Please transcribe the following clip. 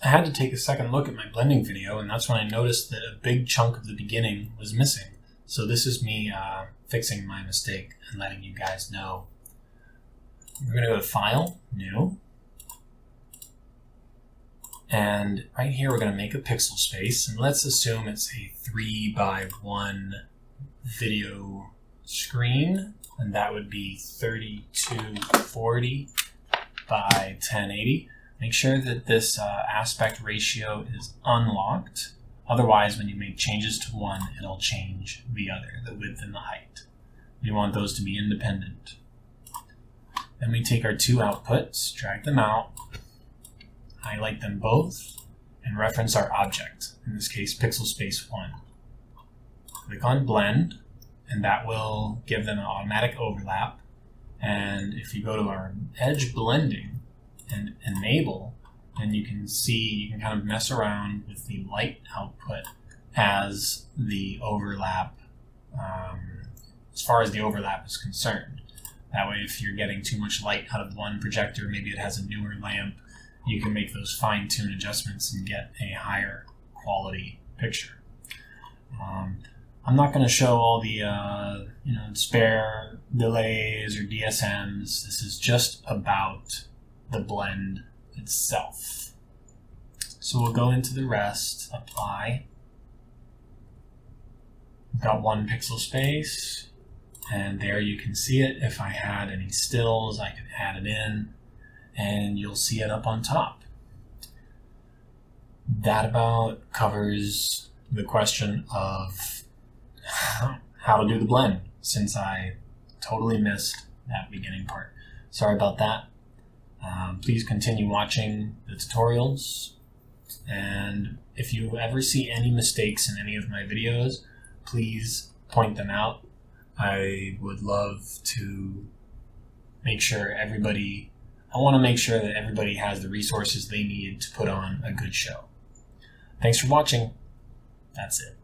I had to take a second look at my blending video, and that's when I noticed that a big chunk of the beginning was missing. So this is me fixing my mistake and letting you guys know. We're going to go to File, New. And right here we're going to make a pixel space, and let's assume it's a 3:1 video screen, and that would be 3240 by 1080. Make sure that this aspect ratio is unlocked. Otherwise, when you make changes to one, it'll change the other, the width and the height. We want those to be independent. Then we take our two outputs, drag them out, highlight them both, and reference our object, in this case pixel space 1. Click on Blend, and that will give them an automatic overlap. And if you go to our edge blending and enable, then you can see, you can kind of mess around with the light output as the overlap, as far as the overlap is concerned. That way, if you're getting too much light out of one projector, maybe it has a newer lamp, you can make those fine-tune adjustments and get a higher quality picture. I'm not going to show all the spare delays or DSMs. This is just about the blend itself. So we'll go into the rest, apply. We've got one pixel space, and there you can see it. If I had any stills, I could add it in, and you'll see it up on top. That about covers the question of how to do the blend, since I totally missed that beginning part. Sorry about that. Please continue watching the tutorials, and if you ever see any mistakes in any of my videos, please point them out. I would love to make sure I want to make sure that everybody has the resources they need to put on a good show. Thanks for watching. That's it.